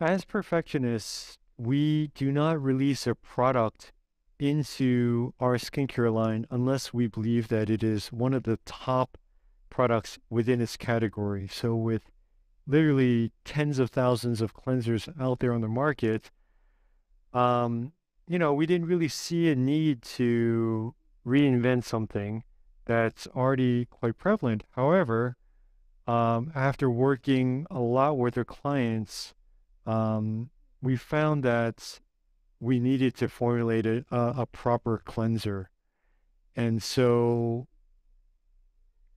As perfectionists, we do not release a product into our skincare line unless we believe that it is one of the top products within its category. So, with literally tens of thousands of cleansers out there on the market, um, we didn't really see a need to reinvent something that's already quite prevalent. However, after working a lot with our clients, um, we found that we needed to formulate a proper cleanser. And so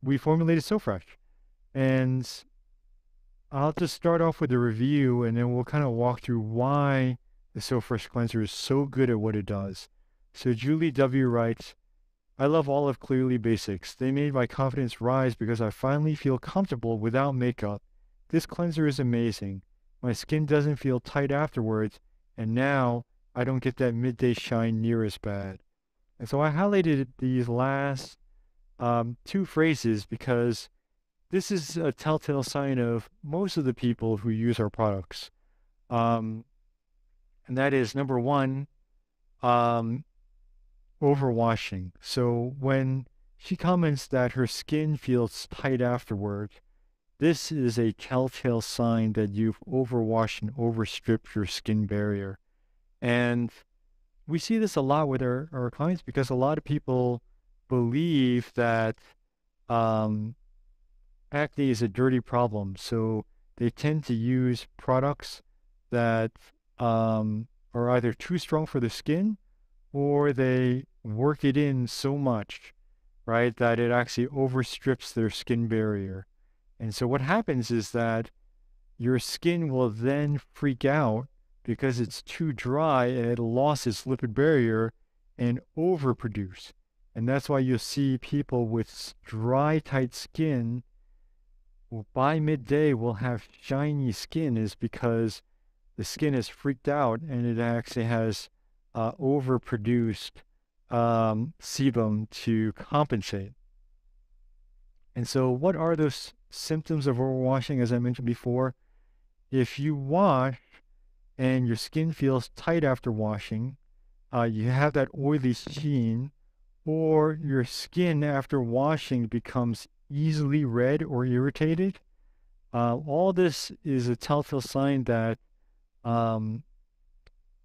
we formulated SoFresh. And I'll just start off with a review and then we'll kind of walk through why the SoFresh cleanser is so good at what it does. So Julie W. writes, I love Olive Clearly Basics. They made my confidence rise because I finally feel comfortable without makeup. This cleanser is amazing. My skin doesn't feel tight afterwards, and now I don't get that midday shine near as bad. And so I highlighted these last two phrases because this is a telltale sign of most of the people who use our products. Um, and that is number one, um, overwashing. So when she comments that her skin feels tight afterward, this is a telltale sign that you've overwashed and overstripped your skin barrier. And we see this a lot with our clients because a lot of people believe that um, acne is a dirty problem. So they tend to use products that are either too strong for the skin or they work it in so much, right, that it actually overstrips their skin barrier. And so what happens is that your skin will then freak out because it's too dry and it lost its lipid barrier and overproduce. And that's why you'll see people with dry, tight skin by midday will have shiny skin is because the skin is freaked out and it actually has overproduced sebum to compensate. And so what are those symptoms of overwashing, as I mentioned before? If you wash and your skin feels tight after washing, you have that oily sheen, or your skin after washing becomes easily red or irritated, all this is a telltale sign that um,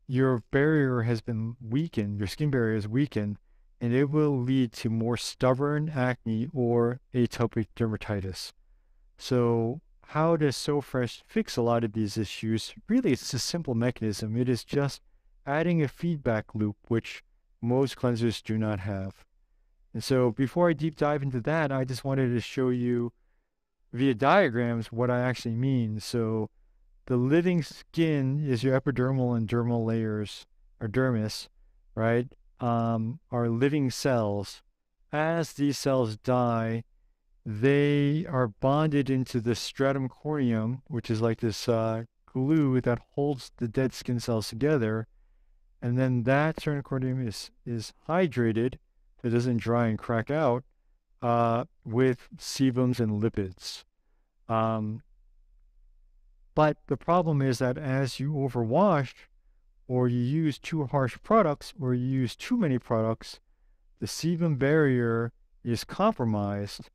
your barrier has been weakened, your skin barrier is weakened, and it will lead to more stubborn acne or atopic dermatitis. So, how does SoFresh fix a lot of these issues? Really, it's a simple mechanism. It is just adding a feedback loop, which most cleansers do not have. And so, before I deep dive into that, I just wanted to show you via diagrams what I actually mean. So, the living skin is your epidermal and dermal layers, or dermis, right? Are living cells. As these cells die, they are bonded into the stratum corneum, which is like this glue that holds the dead skin cells together. And then that stratum corneum is hydrated, so it doesn't dry and crack out, with sebums and lipids. But the problem is that as you overwash or you use too harsh products or you use too many products, the sebum barrier is compromised,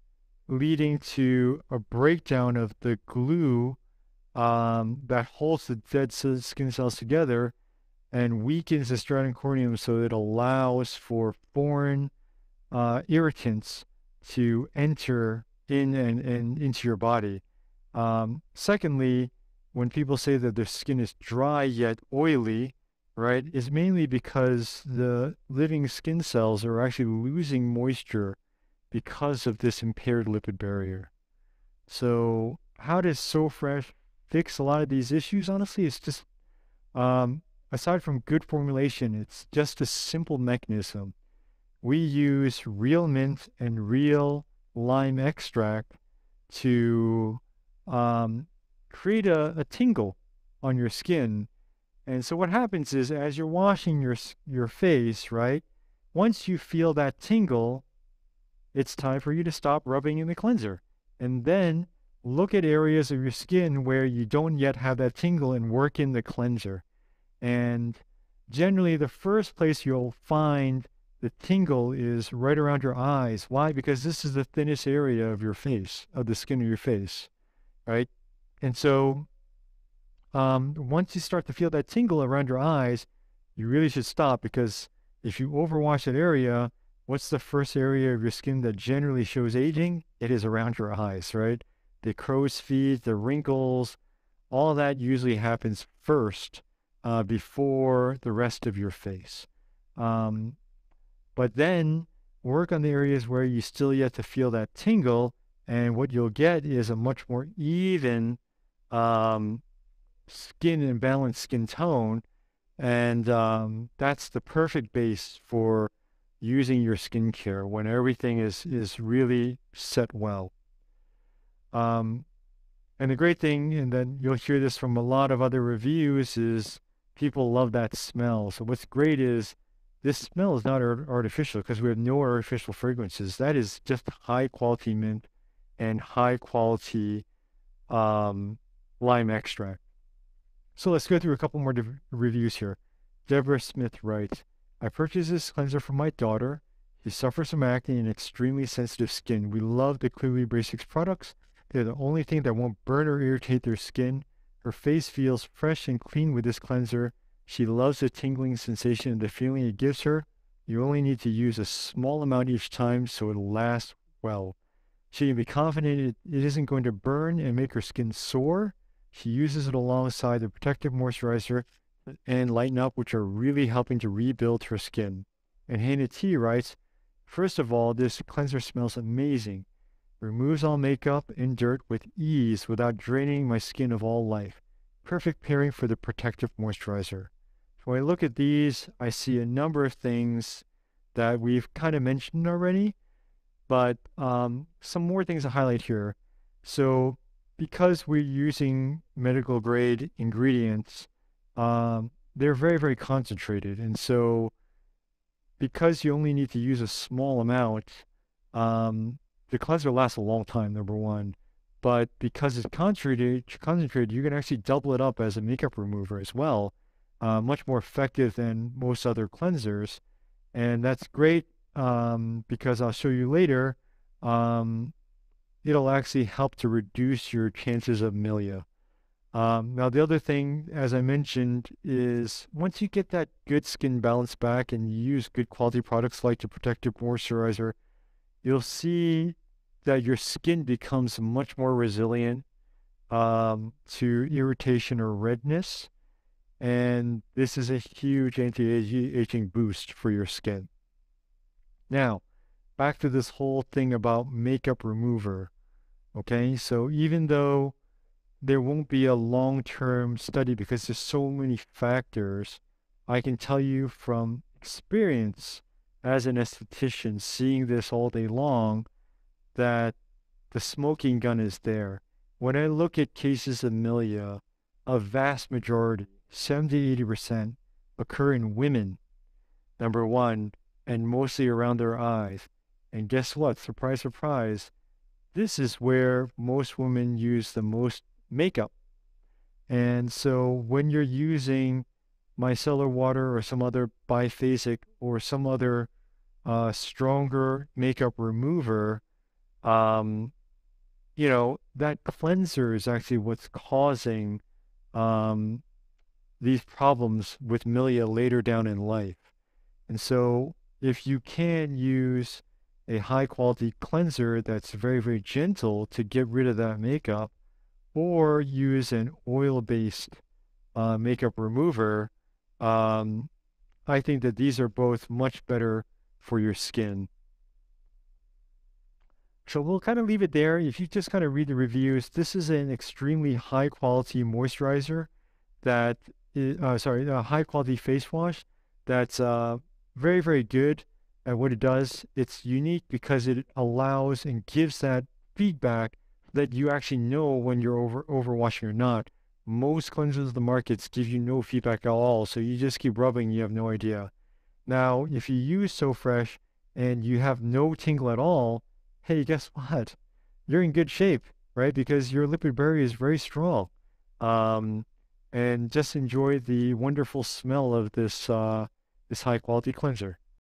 leading to a breakdown of the glue that holds the dead skin cells together and weakens the stratum corneum so it allows for foreign irritants to enter in and into your body. Secondly, when people say that their skin is dry yet oily, right, is mainly because the living skin cells are actually losing moisture because of this impaired lipid barrier. So how does SoFresh fix a lot of these issues? Honestly, it's just, aside from good formulation, it's just a simple mechanism. We use real mint and real lime extract to create a tingle on your skin. And so what happens is as you're washing your face, right? Once you feel that tingle, it's time for you to stop rubbing in the cleanser. And then look at areas of your skin where you don't yet have that tingle and work in the cleanser. And generally, the first place you'll find the tingle is right around your eyes. Why? Because this is the thinnest area of your face, of the skin of your face, right? And so once you start to feel that tingle around your eyes, you really should stop, because if you overwash that area, what's the first area of your skin that generally shows aging? It is around your eyes, right? The crow's feet, the wrinkles, all that usually happens first before the rest of your face. But then work on the areas where you still yet to feel that tingle, and what you'll get is a much more even skin and balanced skin tone. And that's the perfect base for using your skincare when everything is really set well. And the great thing, and then you'll hear this from a lot of other reviews, is people love that smell. So what's great is this smell is not artificial, because we have no artificial fragrances. That is just high quality mint and high quality lime extract. So let's go through a couple more reviews here. Deborah Smith writes, I purchased this cleanser for my daughter. She suffers from acne and extremely sensitive skin. We love the Clearly Basics products. They're the only thing that won't burn or irritate their skin. Her face feels fresh and clean with this cleanser. She loves the tingling sensation and the feeling it gives her. You only need to use a small amount each time so it'll last well. She can be confident it isn't going to burn and make her skin sore. She uses it alongside the protective moisturizer and lighten up, which are really helping to rebuild her skin. And Hannah T writes, first of all, this cleanser smells amazing. Removes all makeup and dirt with ease without draining my skin of all life. Perfect pairing for the protective moisturizer. So when I look at these, I see a number of things that we've kind of mentioned already, but some more things to highlight here. So because we're using medical grade ingredients, they're very, very concentrated. And so because you only need to use a small amount, the cleanser lasts a long time, number one. But because it's concentrated, you can actually double it up as a makeup remover as well. Much more effective than most other cleansers. And that's great because I'll show you later, it'll actually help to reduce your chances of milia. Now, the other thing, as I mentioned, is once you get that good skin balance back and you use good quality products like the protective moisturizer, you'll see that your skin becomes much more resilient to irritation or redness. And this is a huge anti-aging boost for your skin. Now, back to this whole thing about makeup remover. Okay, so even though there won't be a long-term study because there's so many factors, I can tell you from experience as an esthetician, seeing this all day long, that the smoking gun is there. When I look at cases of milia, a vast majority, 70-80%, occur in women, number one, and mostly around their eyes. And guess what? Surprise, surprise. This is where most women use the most makeup. And so when you're using micellar water or some other biphasic or some other stronger makeup remover, you know, that cleanser is actually what's causing these problems with milia later down in life. And so if you can use a high quality cleanser that's very, very gentle to get rid of that makeup, or use an oil-based makeup remover, I think that these are both much better for your skin. So we'll kind of leave it there. If you just kind of read the reviews, this is an extremely high quality moisturizer that a high quality face wash that's very, very good at what it does. It's unique because it allows and gives that feedback that you actually know when you're overwashing or not. Most cleansers of the markets give you no feedback at all, so you just keep rubbing, you have no idea. Now, if you use SoFresh and you have no tingle at all, hey, guess what? You're in good shape. right? Because your liquid berry is very strong. Um, and just enjoy the wonderful smell of this high quality cleanser.